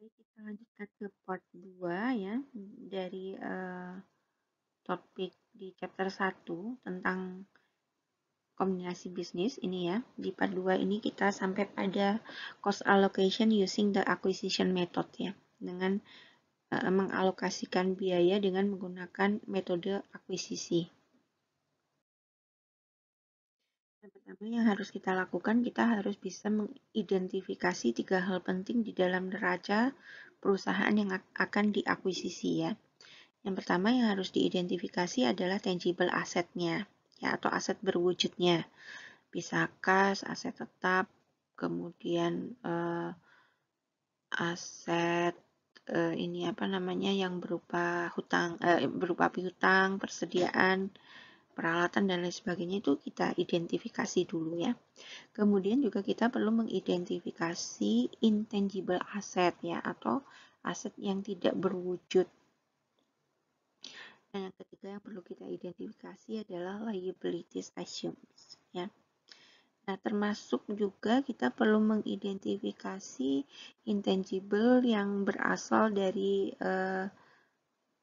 Kita lanjutkan ke part 2 ya, dari topik di chapter 1 tentang kombinasi bisnis ini ya. Di part 2 ini kita sampai pada cost allocation using the acquisition method ya, dengan mengalokasikan biaya dengan menggunakan metode akuisisi. Yang pertama yang harus kita lakukan, kita harus bisa mengidentifikasi 3 hal penting di dalam neraca perusahaan yang akan diakuisisi ya. Yang pertama yang harus diidentifikasi adalah tangible assetnya ya, atau aset berwujudnya. Bisa kas, aset tetap, kemudian aset ini apa namanya yang berupa hutang, berupa piutang, persediaan, peralatan dan lain sebagainya, itu kita identifikasi dulu ya. Kemudian juga kita perlu mengidentifikasi intangible asset ya, atau aset yang tidak berwujud. Dan yang ketiga yang perlu kita identifikasi adalah liabilities assumes ya. Nah, termasuk juga kita perlu mengidentifikasi intangible yang berasal dari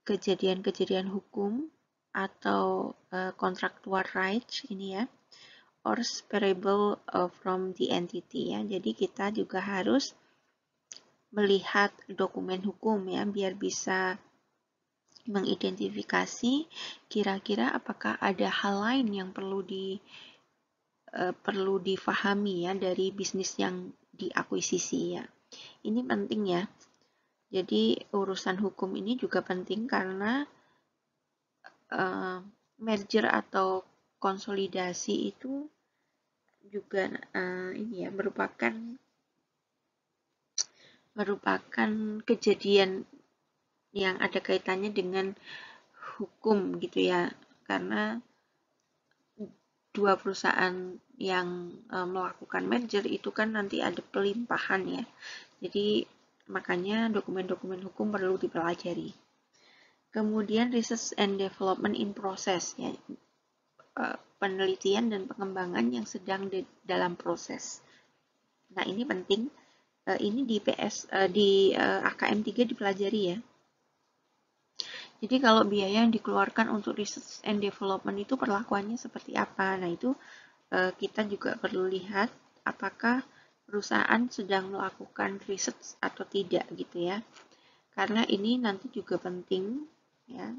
kejadian-kejadian hukum atau contractual rights ini ya, or separable from the entity ya. Jadi kita juga harus melihat dokumen hukum ya, biar bisa mengidentifikasi kira-kira apakah ada hal lain yang perlu difahami ya dari bisnis yang diakuisisi ya. Ini penting ya. Jadi urusan hukum ini juga penting karena merger atau konsolidasi itu juga ini ya merupakan kejadian yang ada kaitannya dengan hukum gitu ya, karena dua perusahaan yang melakukan merger itu kan nanti ada pelimpahan ya, jadi makanya dokumen-dokumen hukum perlu dipelajari. Kemudian research and development in process ya, penelitian dan pengembangan yang sedang dalam proses. Nah ini penting, ini di AKM 3 dipelajari ya. Jadi kalau biaya yang dikeluarkan untuk research and development itu perlakuannya seperti apa? Nah itu kita juga perlu lihat apakah perusahaan sedang melakukan research atau tidak gitu ya. Karena ini nanti juga penting ya.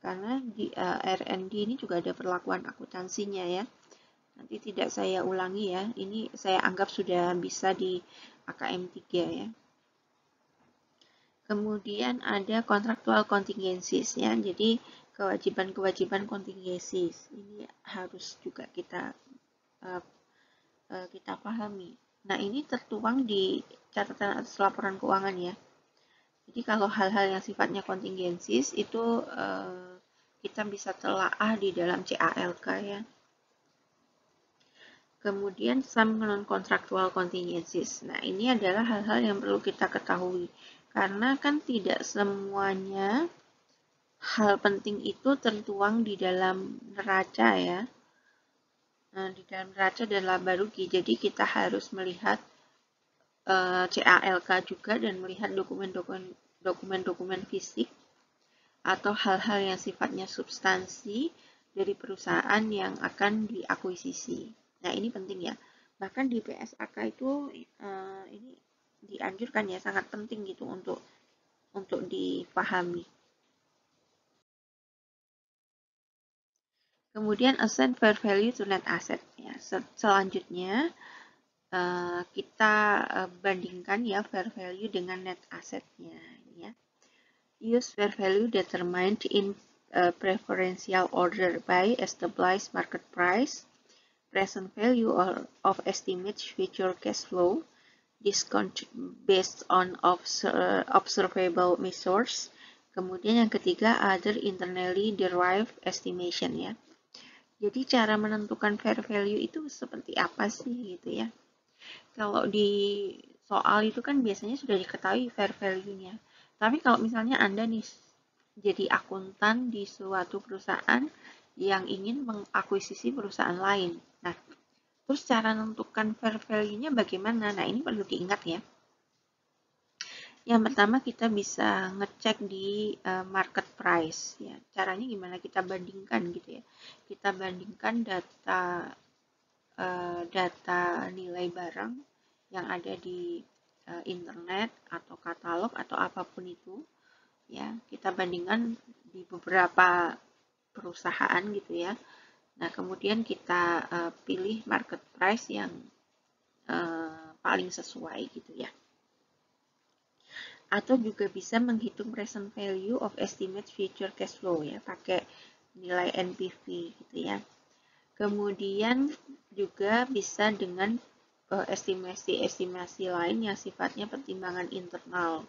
Karena di R&D ini juga ada perlakuan akuntansinya ya. Nanti tidak saya ulangi ya. Ini saya anggap sudah bisa di AKM 3 ya. Kemudian ada contractual contingencies ya. Jadi kewajiban-kewajiban contingencies ini harus juga kita pahami. Nah, ini tertuang di catatan atas laporan keuangan ya. Jadi kalau hal-hal yang sifatnya contingencies itu kita bisa telaah di dalam CALK ya. Kemudian some non-contractual contingencies. Nah, ini adalah hal-hal yang perlu kita ketahui. Karena kan tidak semuanya hal penting itu tertuang di dalam neraca ya. Nah, di dalam neraca dan laba rugi. Jadi kita harus melihat CALK juga dan melihat dokumen-dokumen fisik atau hal-hal yang sifatnya substansi dari perusahaan yang akan diakuisisi. Nah, ini penting ya. Bahkan di PSAK itu ini dianjurkan ya, sangat penting gitu untuk dipahami. Kemudian assign fair value to net asset ya. Selanjutnya kita bandingkan ya fair value dengan net assetnya ya. Use fair value determined in preferential order by established market price, present value of estimate future cash flow, discount based on observable measures. Kemudian yang ketiga, other internally derived estimation ya. Jadi cara menentukan fair value itu seperti apa sih gitu ya. Kalau di soal itu kan biasanya sudah diketahui fair value-nya. Tapi kalau misalnya Anda nih jadi akuntan di suatu perusahaan yang ingin mengakuisisi perusahaan lain. Nah, terus cara menentukan fair value-nya bagaimana? Nah, ini perlu diingat ya. Yang pertama kita bisa ngecek di market price ya. Caranya gimana? Kita bandingkan gitu ya. Kita bandingkan data nilai barang yang ada di internet atau katalog atau apapun itu ya. Kita bandingkan di beberapa perusahaan gitu ya. Nah, kemudian kita pilih market price yang paling sesuai gitu ya. Atau juga bisa menghitung present value of estimate future cash flow ya, pakai nilai NPV gitu ya. Kemudian juga bisa dengan estimasi-estimasi lain yang sifatnya pertimbangan internal.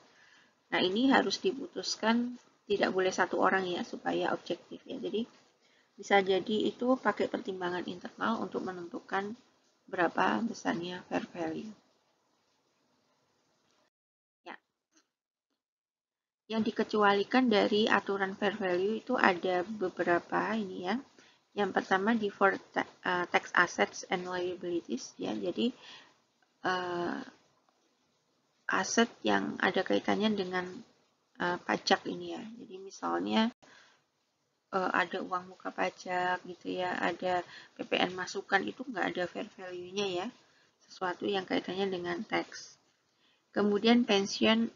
Nah, ini harus diputuskan, tidak boleh satu orang ya, supaya objektif ya. Jadi, bisa jadi itu pakai pertimbangan internal untuk menentukan berapa besarnya fair value. Ya. Yang dikecualikan dari aturan fair value itu ada beberapa ini ya. Yang pertama deferred tax assets and liabilities ya. Jadi aset yang ada kaitannya dengan pajak ini ya. Jadi misalnya ada uang muka pajak gitu ya, ada PPN masukan, itu nggak ada fair value-nya ya. Sesuatu yang kaitannya dengan tax. Kemudian pension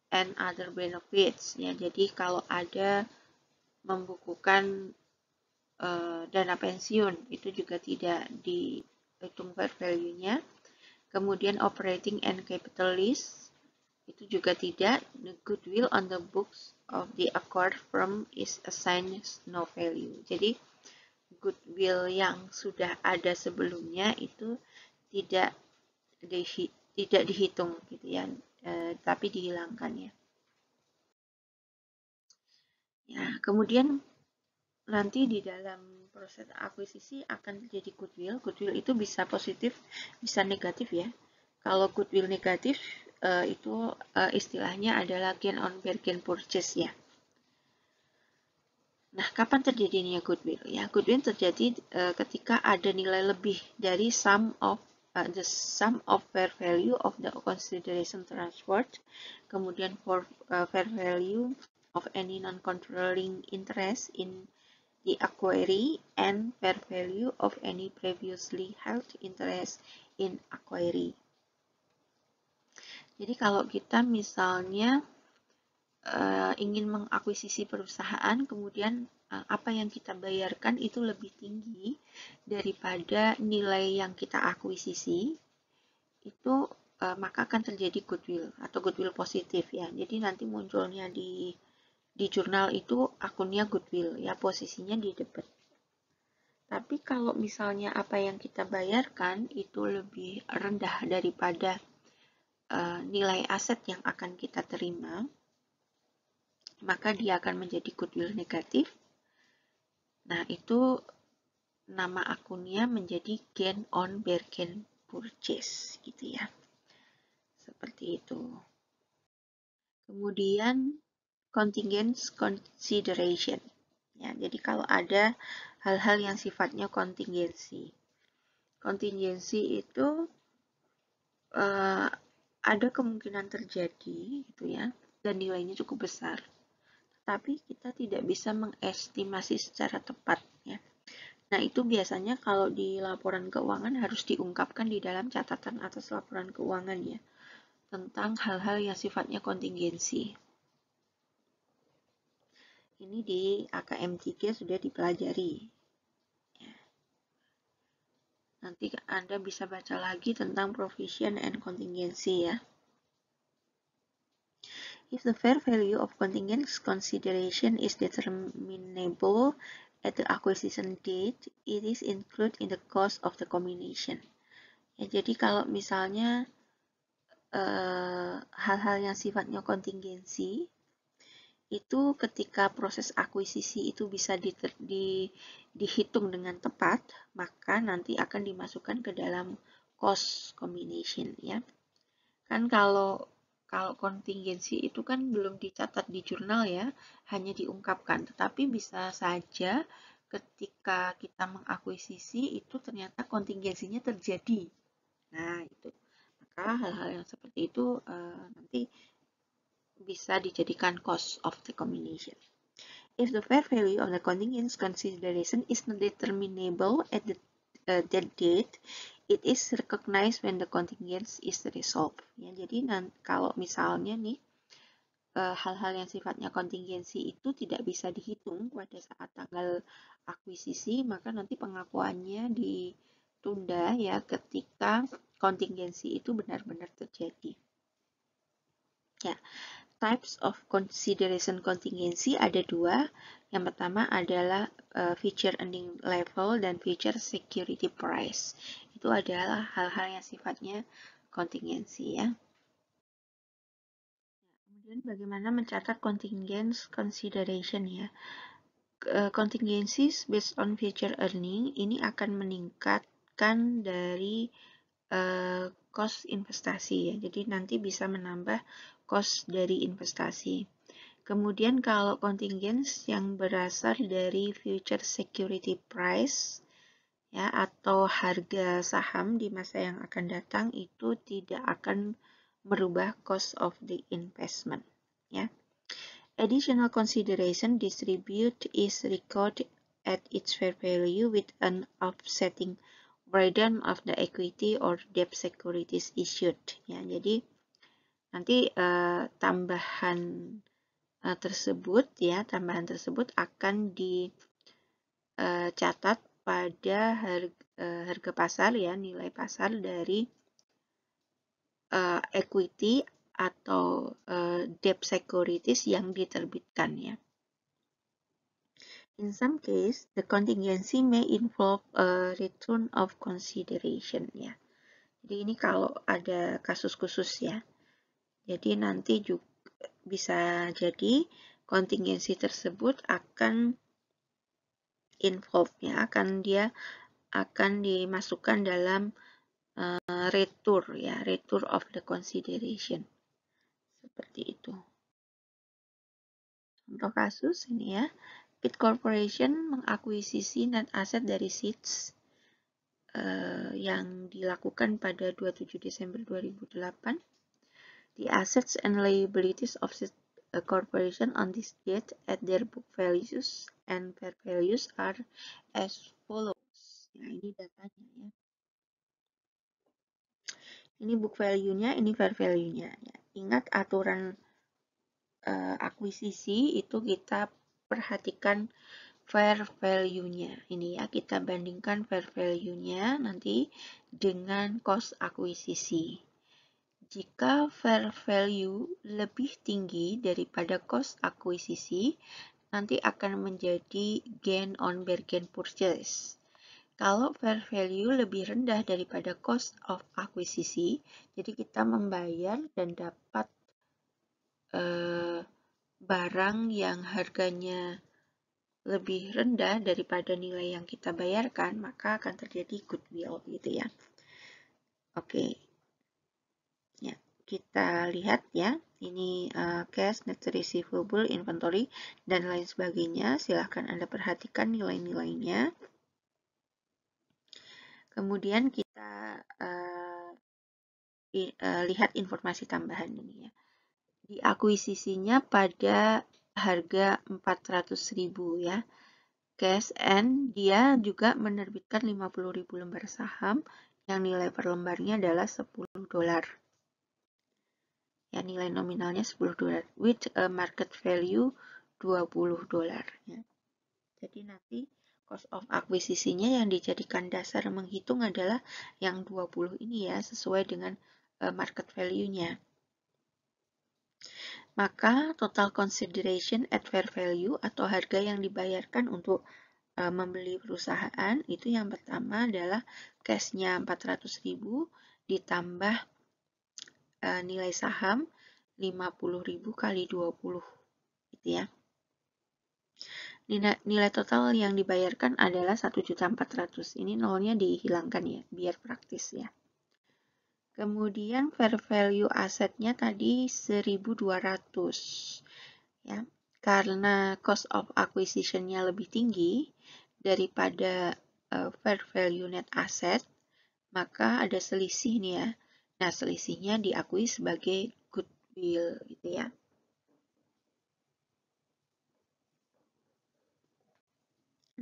and other benefits ya. Jadi kalau ada membukukan dana pensiun itu juga tidak dihitung fair value-nya. Kemudian operating and capital lease itu juga tidak. The goodwill on the books of the acquired firm is assigned no value. Jadi goodwill yang sudah ada sebelumnya itu tidak dihitung gitu ya, tapi dihilangkan ya. Ya, kemudian nanti di dalam proses akuisisi akan terjadi goodwill. Goodwill itu bisa positif, bisa negatif ya. Kalau goodwill negatif itu istilahnya adalah gain on bargain purchase ya. Nah, kapan terjadinya goodwill? Ya, goodwill terjadi ketika ada nilai lebih dari the sum of fair value of the consideration transferred, kemudian fair value of any non-controlling interest in the acquiree, and fair value of any previously held interest in acquiree. Jadi kalau kita misalnya ingin mengakuisisi perusahaan, kemudian apa yang kita bayarkan itu lebih tinggi daripada nilai yang kita akuisisi, itu maka akan terjadi goodwill atau goodwill positif ya. Jadi nanti munculnya di jurnal itu akunnya goodwill ya, posisinya di debit. Tapi kalau misalnya apa yang kita bayarkan itu lebih rendah daripada nilai aset yang akan kita terima, maka dia akan menjadi goodwill negatif. Nah, itu nama akunnya menjadi gain on bargain purchase gitu ya. Seperti itu. Kemudian contingent consideration. Ya, jadi kalau ada hal-hal yang sifatnya kontingensi. Kontingensi itu ada kemungkinan terjadi gitu ya, dan nilainya cukup besar. Tapi kita tidak bisa mengestimasi secara tepat ya. Nah, itu biasanya kalau di laporan keuangan harus diungkapkan di dalam catatan atas laporan keuangan ya, tentang hal-hal yang sifatnya kontingensi. Ini di AKM 3 sudah dipelajari. Ya. Nanti Anda bisa baca lagi tentang provision and contingency ya. If the fair value of contingent consideration is determinable at the acquisition date, it is included in the cost of the combination. Ya, jadi kalau misalnya hal-hal yang sifatnya kontingensi, itu ketika proses akuisisi itu bisa dihitung dengan tepat, maka nanti akan dimasukkan ke dalam cost combination ya. Kan kalau kontingensi itu kan belum dicatat di jurnal ya, hanya diungkapkan. Tetapi bisa saja ketika kita mengakuisisi itu ternyata kontingensinya terjadi. Nah, itu. Maka hal-hal yang seperti itu nanti bisa dijadikan cost of the combination. If the fair value of the contingent consideration is not determinable at that date, it is recognized when the contingent is resolved. Ya, jadi kalau misalnya nih hal-hal yang sifatnya kontingensi itu tidak bisa dihitung pada saat tanggal akuisisi, maka nanti pengakuannya ditunda ya ketika kontingensi itu benar-benar terjadi. Ya, types of consideration contingency ada dua. Yang pertama adalah future earning level dan future security price. Itu adalah hal-hal yang sifatnya kontingensi ya. Kemudian bagaimana mencatat contingent consideration ya. Contingencies based on future earning ini akan meningkatkan dari cost investasi ya. Jadi nanti bisa menambah cost dari investasi. Kemudian kalau contingents yang berasal dari future security price ya atau harga saham di masa yang akan datang itu tidak akan merubah cost of the investment ya. Additional consideration distribute is recorded at its fair value with an offsetting breakdown of the equity or debt securities issued ya. Jadi nanti tambahan tersebut akan dicatat pada harga pasar ya, nilai pasar dari equity atau debt securities yang diterbitkan ya. In some case, the contingency may involve a return of consideration ya. Jadi ini kalau ada kasus khusus ya. Jadi nanti juga bisa jadi kontingensi tersebut akan involve ya, akan dimasukkan dalam return ya, return of the consideration. Seperti itu. Contoh kasus ini ya. Pitt Corporation mengakuisisi net asset dari Seeds yang dilakukan pada 27 Desember 2008. The assets and liabilities of Seeds corporation on this date at their book values and fair values are as follows. Nah, ini datanya ya. Ini book value-nya, ini fair value-nya. Ya. Ingat aturan akuisisi itu kita perhatikan fair value-nya. Ini ya, kita bandingkan fair value-nya nanti dengan cost akuisisi. Jika fair value lebih tinggi daripada cost akuisisi, nanti akan menjadi gain on bargain purchase. Kalau fair value lebih rendah daripada cost of akuisisi, jadi kita membayar dan dapat barang yang harganya lebih rendah daripada nilai yang kita bayarkan, maka akan terjadi goodwill gitu ya. Oke. Ya, kita lihat ya. Ini cash, net receivable, inventory dan lain sebagainya. Silahkan Anda perhatikan nilai-nilainya. Kemudian kita lihat informasi tambahan ini ya. Diakuisisinya pada harga 400.000 ya. Cash and dia juga menerbitkan 50.000 lembar saham yang nilai per lembarnya adalah $10. Ya, nilai nominalnya $10 with a market value $20 ya. Jadi nanti cost of akuisisinya yang dijadikan dasar menghitung adalah yang 20 ini ya, sesuai dengan market value-nya. Maka total consideration at fair value atau harga yang dibayarkan untuk membeli perusahaan itu yang pertama adalah cash-nya 400.000 ditambah nilai saham 50.000 kali 20 gitu ya. Nilai total yang dibayarkan adalah 1.400.000. Ini nolnya dihilangkan ya, biar praktis ya. Kemudian fair value asetnya tadi 1.200 ya. Karena cost of acquisition-nya lebih tinggi daripada fair value net asset, maka ada selisih nih ya. Nah, selisihnya diakui sebagai goodwill gitu ya.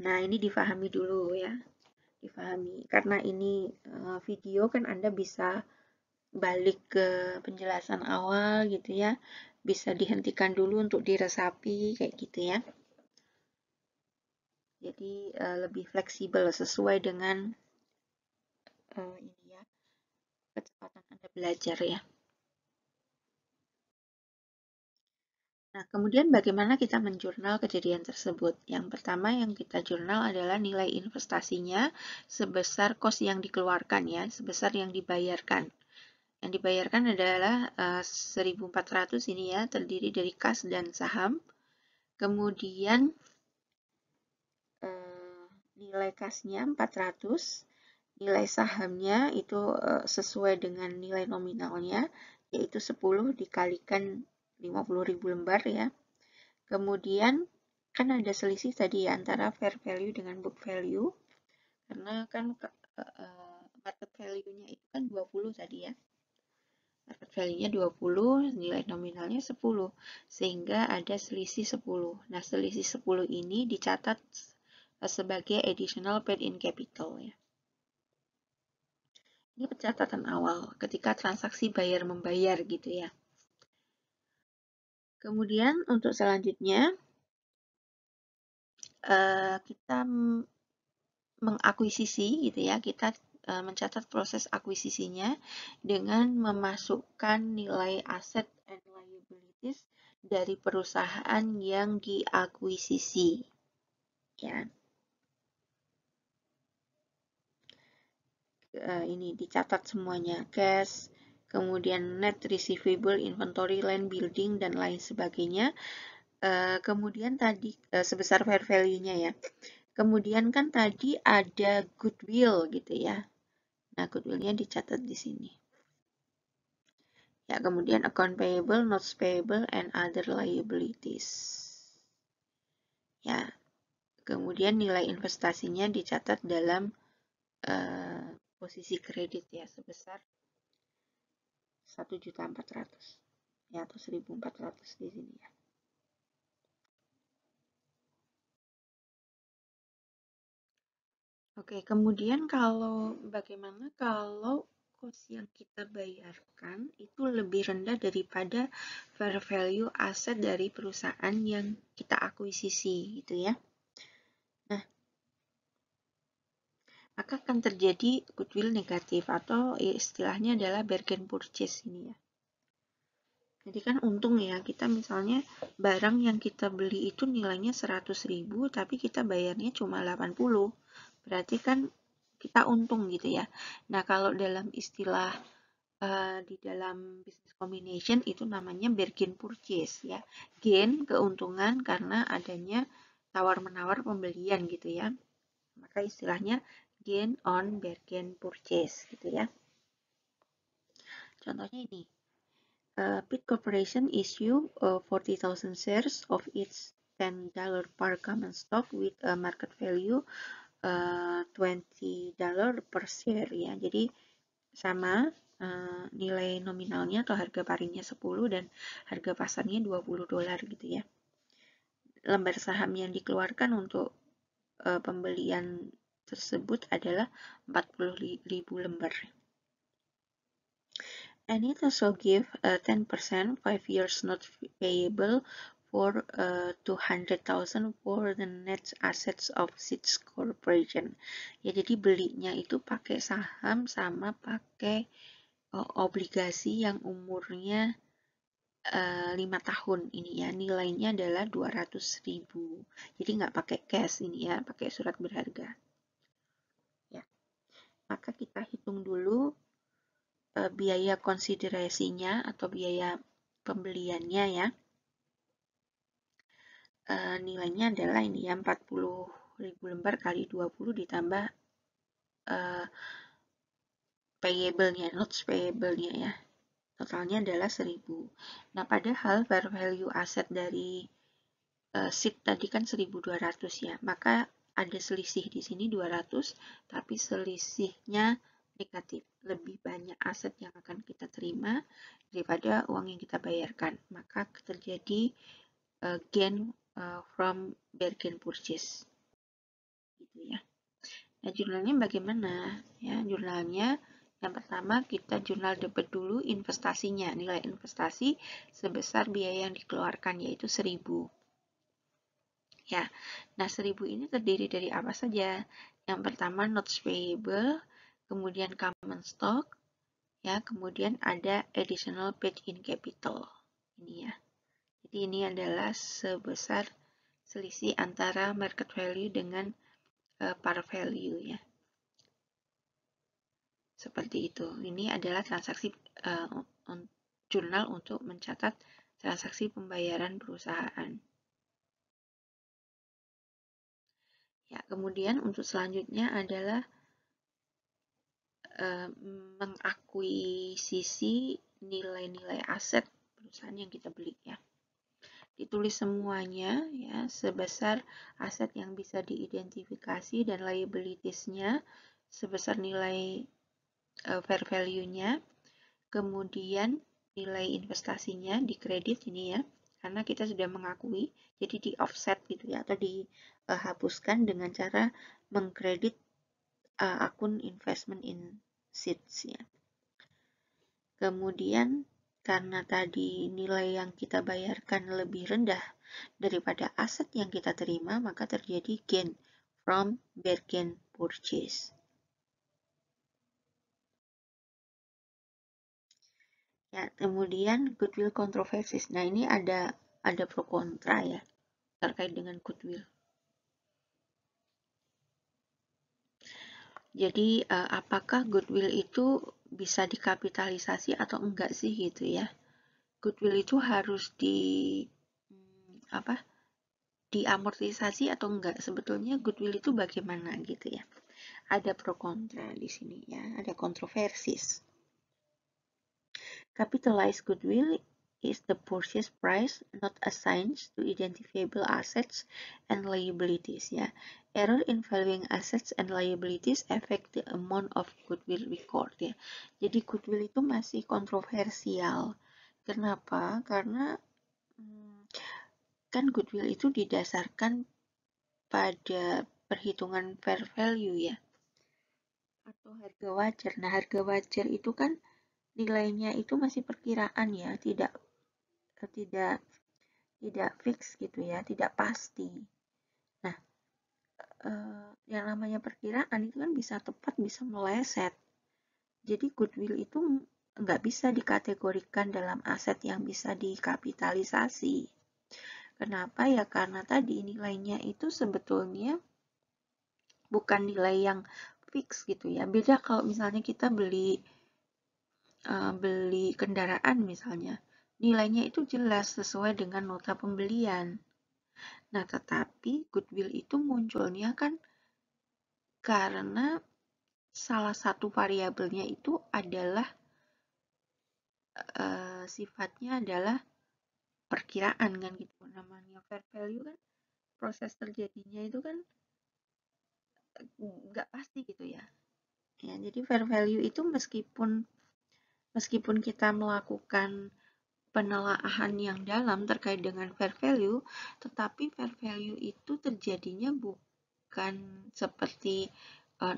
Nah, ini difahami dulu ya. Difahami. Karena ini video kan Anda bisa balik ke penjelasan awal gitu ya. Bisa dihentikan dulu untuk diresapi kayak gitu ya. Jadi lebih fleksibel sesuai dengan ini ya, kecepatan Anda belajar ya. Nah, kemudian bagaimana kita menjurnal kejadian tersebut? Yang pertama yang kita jurnal adalah nilai investasinya sebesar kos yang dikeluarkan ya, sebesar yang dibayarkan. Yang dibayarkan adalah 1.400 ini ya, terdiri dari kas dan saham. Kemudian nilai kasnya 400, nilai sahamnya itu sesuai dengan nilai nominalnya, yaitu 10 dikalikan 50.000 lembar ya. Kemudian kan ada selisih tadi ya antara fair value dengan book value, karena kan market value-nya itu kan 20 tadi ya. Market value-nya 20, nilai nominalnya 10, sehingga ada selisih 10. Nah, selisih 10 ini dicatat sebagai additional paid in capital ya. Ini pencatatan awal ketika transaksi bayar-membayar gitu ya. Kemudian untuk selanjutnya, kita mengakuisisi gitu ya, kita mencatat proses akuisisinya dengan memasukkan nilai aset and liabilities dari perusahaan yang diakuisisi ya. Ini dicatat semuanya, cash, kemudian net receivable, inventory, land, building, dan lain sebagainya. Kemudian tadi sebesar fair value-nya ya. Kemudian kan tadi ada goodwill gitu ya. Nah, goodwill-nya dicatat di sini. Ya, kemudian account payable, notes payable, and other liabilities. Ya, kemudian nilai investasinya dicatat dalam posisi kredit ya sebesar 1.400.000 ya atau 1.400 di sini ya. Oke, kemudian bagaimana kalau kos yang kita bayarkan itu lebih rendah daripada fair value aset dari perusahaan yang kita akuisisi gitu ya. Nah, maka akan terjadi goodwill negatif atau istilahnya adalah bargain purchase ini ya. Jadi kan untung ya, kita misalnya barang yang kita beli itu nilainya 100.000 tapi kita bayarnya cuma 80. Berarti kan kita untung gitu ya. Nah, kalau dalam istilah di dalam business combination itu namanya bargain purchase ya. Gain keuntungan karena adanya tawar-menawar pembelian gitu ya. Maka istilahnya gain on bargain purchase gitu ya. Contohnya ini. Pitt Corporation issue 40,000 shares of its $10 per common stock with a market value $20 per share ya. Jadi sama nilai nominalnya atau harga parinya 10 dan harga pasarnya $20 gitu ya. Lembar saham yang dikeluarkan untuk pembelian tersebut adalah 40.000 lembar. And it also give 10% 5 years not payable for 200,000 for the net assets of Seeds Corporation. Ya, jadi belinya itu pakai saham sama pakai obligasi yang umurnya 5 tahun ini ya. Nilainya adalah 200.000. Jadi nggak pakai cash ini ya, pakai surat berharga. Ya. Maka kita hitung dulu biaya konsiderasinya atau biaya pembeliannya ya. Nilainya adalah ini ya 40.000 lembar kali 20 ditambah payable-nya, notes payable-nya ya. Totalnya adalah 1.000. Nah, padahal fair value aset dari seed tadi kan 1.200 ya. Maka ada selisih di sini 200, tapi selisihnya negatif. Lebih banyak aset yang akan kita terima daripada uang yang kita bayarkan. Maka terjadi gain from bargain purchase. Nah, jurnalnya bagaimana? Ya, jurnalnya yang pertama kita jurnal debit dulu investasinya, nilai investasi sebesar biaya yang dikeluarkan yaitu 1.000. Ya, nah 1.000 ini terdiri dari apa saja? Yang pertama notes payable, kemudian common stock, ya, kemudian ada additional paid in capital. Ini ya. Jadi ini adalah sebesar selisih antara market value dengan par value ya. Seperti itu. Ini adalah transaksi jurnal untuk mencatat transaksi pembayaran perusahaan. Ya, kemudian untuk selanjutnya adalah mengakuisisi nilai-nilai aset perusahaan yang kita beli ya. Ditulis semuanya ya sebesar aset yang bisa diidentifikasi dan liabilities-nya sebesar nilai fair value-nya, kemudian nilai investasinya di kredit ini ya, karena kita sudah mengakui, jadi di offset gitu ya, atau dihapuskan dengan cara mengkredit akun investment in seeds ya. Kemudian karena tadi nilai yang kita bayarkan lebih rendah daripada aset yang kita terima, maka terjadi gain from bargain purchase. Ya, kemudian goodwill controversies. Nah, ini ada pro kontra ya terkait dengan goodwill. Jadi, apakah goodwill itu bisa dikapitalisasi atau enggak sih gitu ya? Goodwill itu harus diamortisasi atau enggak? Sebetulnya goodwill itu bagaimana gitu ya? Ada pro kontra di sini ya, ada kontroversis. Capitalized goodwill is the purchase price not assigned to identifiable assets and liabilities ya. Error in valuing assets and liabilities affect the amount of goodwill record ya. Jadi goodwill itu masih kontroversial. Kenapa? Karena kan goodwill itu didasarkan pada perhitungan fair value ya, atau harga wajar. Nah, harga wajar itu kan nilainya itu masih perkiraan ya, tidak fix gitu ya, tidak pasti. Nah, yang namanya perkiraan itu kan bisa tepat, bisa meleset. Jadi goodwill itu nggak bisa dikategorikan dalam aset yang bisa dikapitalisasi. Kenapa ya? Karena tadi nilainya itu sebetulnya bukan nilai yang fix gitu ya. Beda kalau misalnya kita beli kendaraan misalnya, nilainya itu jelas sesuai dengan nota pembelian. Nah, tetapi goodwill itu munculnya kan karena salah satu variabelnya itu adalah sifatnya adalah perkiraan kan gitu. Namanya fair value kan proses terjadinya itu kan nggak pasti gitu ya. Ya, jadi fair value itu meskipun kita melakukan penelaahan yang dalam terkait dengan fair value, tetapi fair value itu terjadinya bukan seperti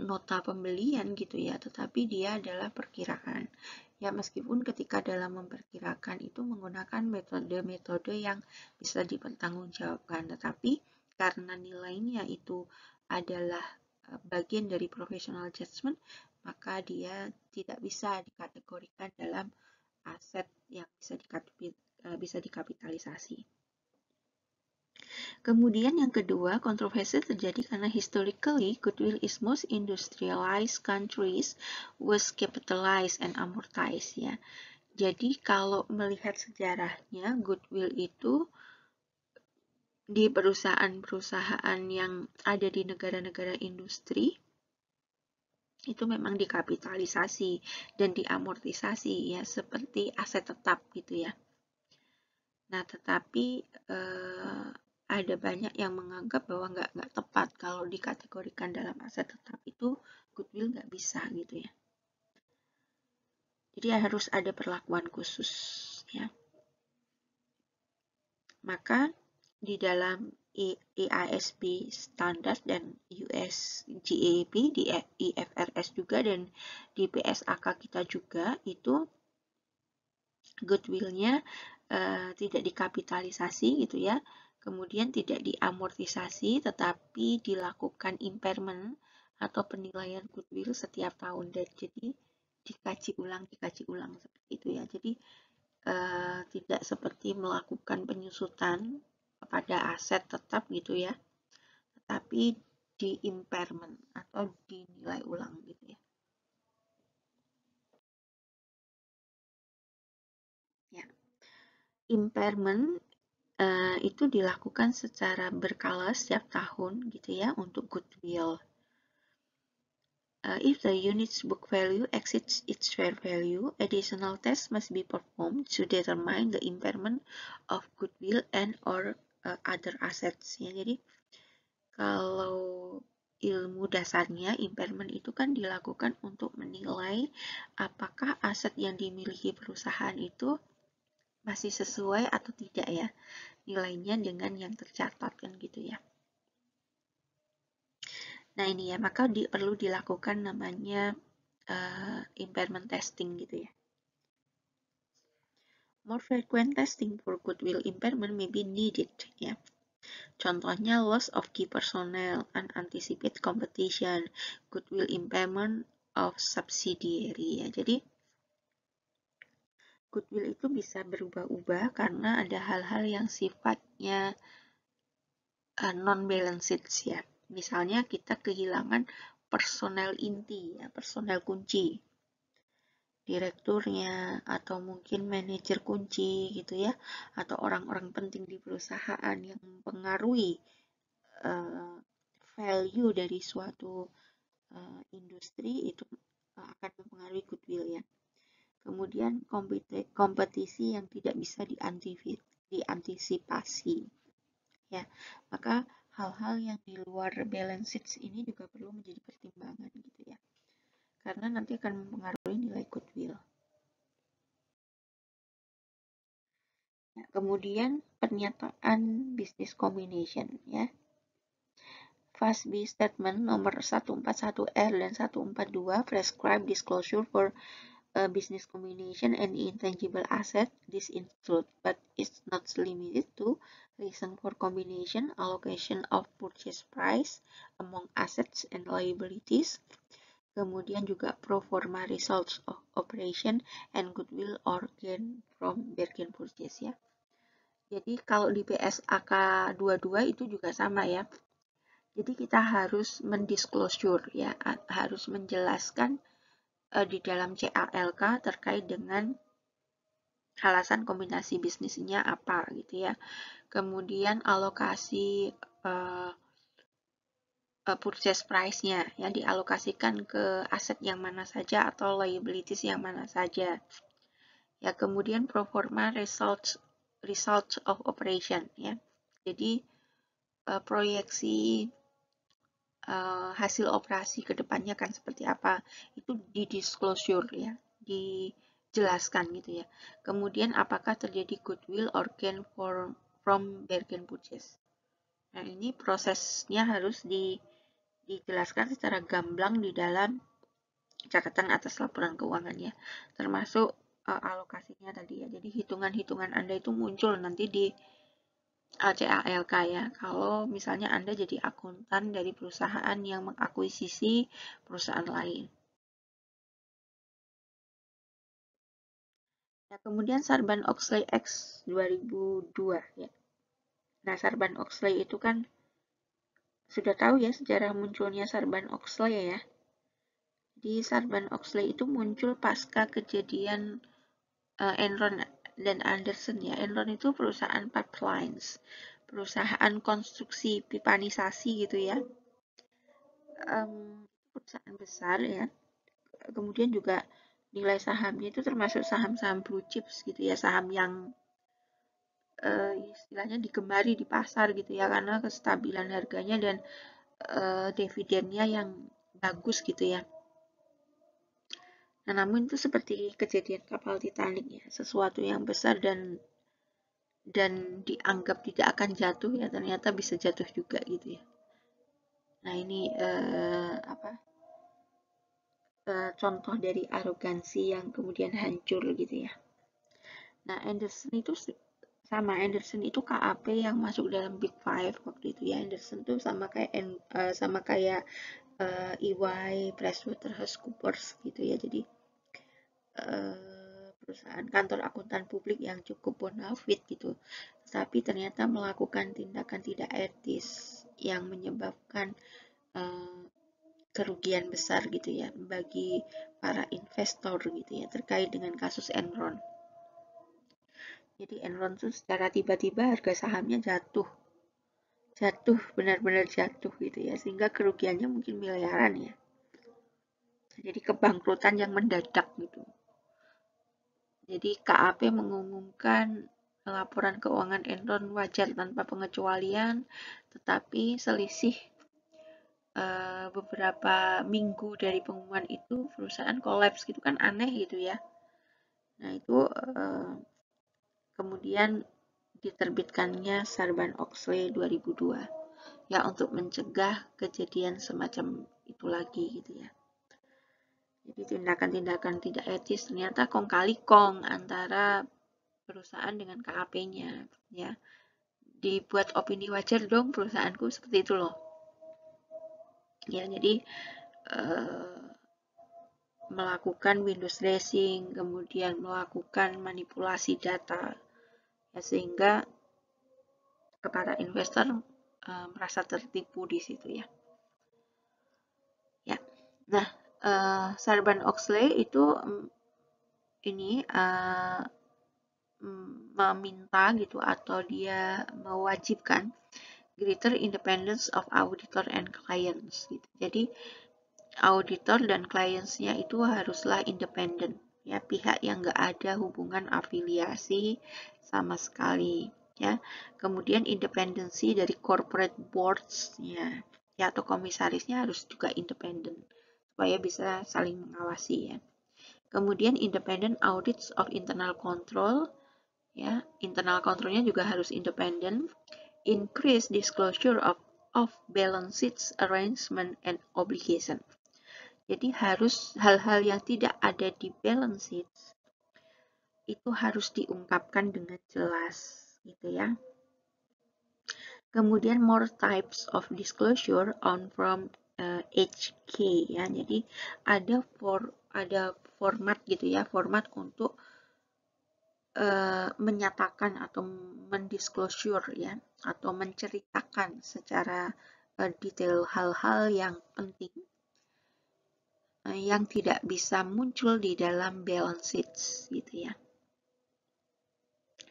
nota pembelian gitu ya, tetapi dia adalah perkiraan. Ya, meskipun ketika dalam memperkirakan itu menggunakan metode-metode yang bisa dipertanggungjawabkan, tetapi karena nilainya itu adalah bagian dari professional judgment, maka dia tidak bisa dikategorikan dalam aset yang bisa dikapitalisasi. Kemudian yang kedua, kontroversi terjadi karena historically goodwill is most industrialized countries was capitalized and amortized ya. Jadi kalau melihat sejarahnya, goodwill itu di perusahaan-perusahaan yang ada di negara-negara industri itu memang dikapitalisasi dan diamortisasi ya seperti aset tetap gitu ya. Nah, tetapi ada banyak yang menganggap bahwa nggak tepat kalau dikategorikan dalam aset tetap itu goodwill nggak bisa gitu ya. Jadi harus ada perlakuan khusus ya. Maka di dalam IASB standar dan US GAAP, di IFRS juga, dan di PSAK kita juga, itu goodwill-nya tidak dikapitalisasi gitu ya, kemudian tidak diamortisasi, tetapi dilakukan impairment atau penilaian goodwill setiap tahun, dan jadi dikaji ulang seperti itu ya. Jadi tidak seperti melakukan penyusutan pada aset tetap gitu ya, tetapi di impairment atau dinilai ulang gitu ya. Ya, impairment itu dilakukan secara berkala setiap tahun gitu ya untuk goodwill. If the unit's book value exceeds its fair value, additional tests must be performed to determine the impairment of goodwill and or other assets. Ya, jadi kalau ilmu dasarnya impairment itu kan dilakukan untuk menilai apakah aset yang dimiliki perusahaan itu masih sesuai atau tidak ya nilainya dengan yang tercatat kan gitu ya. Nah ini ya, maka perlu dilakukan namanya impairment testing gitu ya. More frequent testing for goodwill impairment may be needed ya. Contohnya loss of key personnel, unanticipated competition, goodwill impairment of subsidiary ya. Jadi goodwill itu bisa berubah-ubah karena ada hal-hal yang sifatnya non-balance sheet ya. Misalnya kita kehilangan personel inti, ya, personel kunci, direkturnya, atau mungkin manajer kunci gitu ya, atau orang-orang penting di perusahaan yang mempengaruhi value dari suatu industri itu akan mempengaruhi goodwill ya. Kemudian kompetisi yang tidak bisa diantisipasi ya, maka hal-hal yang di luar balance sheet ini juga perlu menjadi pertimbangan gitu ya, karena nanti akan mempengaruhi nilai goodwill. Nah, kemudian pernyataan business combination ya. FASB Statement nomor 141R dan 142 prescribe disclosure for business combination and intangible asset. This include, but is not limited to, reason for combination, allocation of purchase price among assets and liabilities, kemudian juga pro forma results of operation and goodwill or gain from bargain purchase ya. Jadi kalau di PSAK 22 itu juga sama ya. Jadi kita harus mendisclosure ya, harus menjelaskan di dalam CALK terkait dengan alasan kombinasi bisnisnya apa gitu ya. Kemudian alokasi purchase price-nya ya dialokasikan ke aset yang mana saja atau liabilities yang mana saja. Ya, kemudian pro forma results of operation ya. Jadi proyeksi hasil operasi ke depannya kan seperti apa, itu di disclosure ya, dijelaskan gitu ya. Kemudian apakah terjadi goodwill or gain from bargain purchase. Nah, ini prosesnya harus dijelaskan secara gamblang di dalam catatan atas laporan keuangannya, termasuk alokasinya tadi ya. Jadi hitungan-hitungan Anda itu muncul nanti di CALK ya, kalau misalnya Anda jadi akuntan dari perusahaan yang mengakuisisi perusahaan lain. Nah, kemudian Sarbanes-Oxley X 2002 ya. Nah, Sarbanes-Oxley itu kan sudah tahu ya sejarah munculnya Sarbanes-Oxley ya. Di Sarbanes-Oxley itu muncul pasca kejadian Enron dan Anderson ya. Enron itu perusahaan pipelines, perusahaan konstruksi pipanisasi gitu ya. Perusahaan besar ya. Kemudian juga nilai sahamnya itu termasuk saham-saham blue chips gitu ya, saham yang istilahnya digemari di pasar gitu ya, karena kestabilan harganya dan dividennya yang bagus gitu ya. Nah, namun itu seperti kejadian kapal Titanic ya, sesuatu yang besar dan dan dianggap tidak akan jatuh ya ternyata bisa jatuh juga gitu ya. Nah ini contoh dari arogansi yang kemudian hancur gitu ya. Nah Anderson itu KAP yang masuk dalam Big Five waktu itu ya. Anderson tuh sama kayak EY, PricewaterhouseCoopers gitu ya. Jadi perusahaan kantor akuntan publik yang cukup bonafit gitu, tapi ternyata melakukan tindakan tidak etis yang menyebabkan kerugian besar gitu ya bagi para investor gitu ya terkait dengan kasus Enron. Jadi Enron tuh secara tiba-tiba harga sahamnya jatuh benar-benar jatuh gitu ya, sehingga kerugiannya mungkin miliaran ya. Jadi kebangkrutan yang mendadak gitu. Jadi KAP mengumumkan laporan keuangan Enron wajar tanpa pengecualian, tetapi selisih beberapa minggu dari pengumuman itu perusahaan kolaps gitu kan, aneh gitu ya. Nah itu kemudian diterbitkannya Sarbanes-Oxley 2002 ya untuk mencegah kejadian semacam itu lagi gitu ya. Jadi tindakan-tindakan tidak etis ternyata kong kali kong antara perusahaan dengan KAP-nya ya. Dibuat opini wajar dong perusahaanku seperti itu loh. Ya, jadi melakukan window dressing, kemudian melakukan manipulasi data ya, sehingga para investor merasa tertipu di situ ya. Ya. Nah, Sarbanes-Oxley itu ini meminta gitu atau dia mewajibkan greater independence of auditor and clients gitu. Jadi auditor dan clients-nya itu haruslah independen ya, pihak yang nggak ada hubungan afiliasi sama sekali ya. Kemudian independensi dari corporate boards-nya ya atau komisarisnya harus juga independen supaya bisa saling mengawasi ya. Kemudian independent audits of internal control ya, internal controlnya juga harus independen. Increase disclosure of balance sheets, arrangement and obligation. Jadi harus hal-hal yang tidak ada di balance sheet itu harus diungkapkan dengan jelas gitu ya. Kemudian more types of disclosure on from HK ya. Jadi ada format gitu ya, format untuk menyatakan atau mendisclosure ya atau menceritakan secara detail hal-hal yang penting yang tidak bisa muncul di dalam balance sheet gitu ya.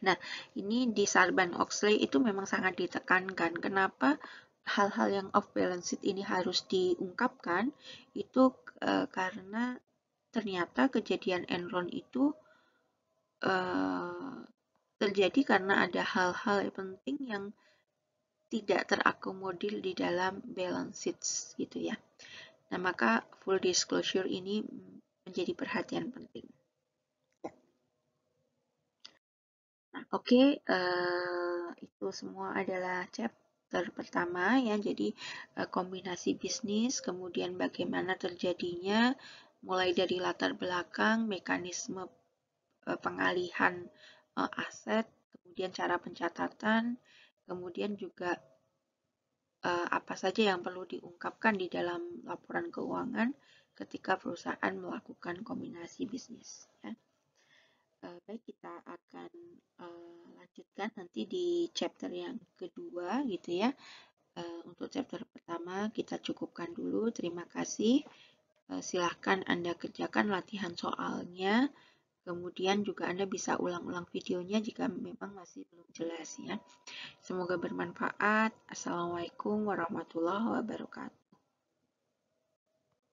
Nah, ini di Sarbanes-Oxley itu memang sangat ditekankan. Kenapa hal-hal yang off balance sheet ini harus diungkapkan? Itu karena ternyata kejadian Enron itu terjadi karena ada hal-hal penting yang tidak terakomodir di dalam balance sheet gitu ya. Nah, maka full disclosure ini menjadi perhatian penting. Nah, oke, itu semua adalah chapter pertama ya. Jadi kombinasi bisnis, kemudian bagaimana terjadinya, mulai dari latar belakang, mekanisme pengalihan aset, kemudian cara pencatatan, kemudian juga apa saja yang perlu diungkapkan di dalam laporan keuangan ketika perusahaan melakukan kombinasi bisnis. Ya. Baik, kita akan lanjutkan nanti di chapter yang kedua gitu ya. Untuk chapter pertama kita cukupkan dulu. Terima kasih. Silahkan Anda kerjakan latihan soalnya. Kemudian juga Anda bisa ulang-ulang videonya jika memang masih belum jelas ya. Semoga bermanfaat. Assalamualaikum warahmatullahi wabarakatuh.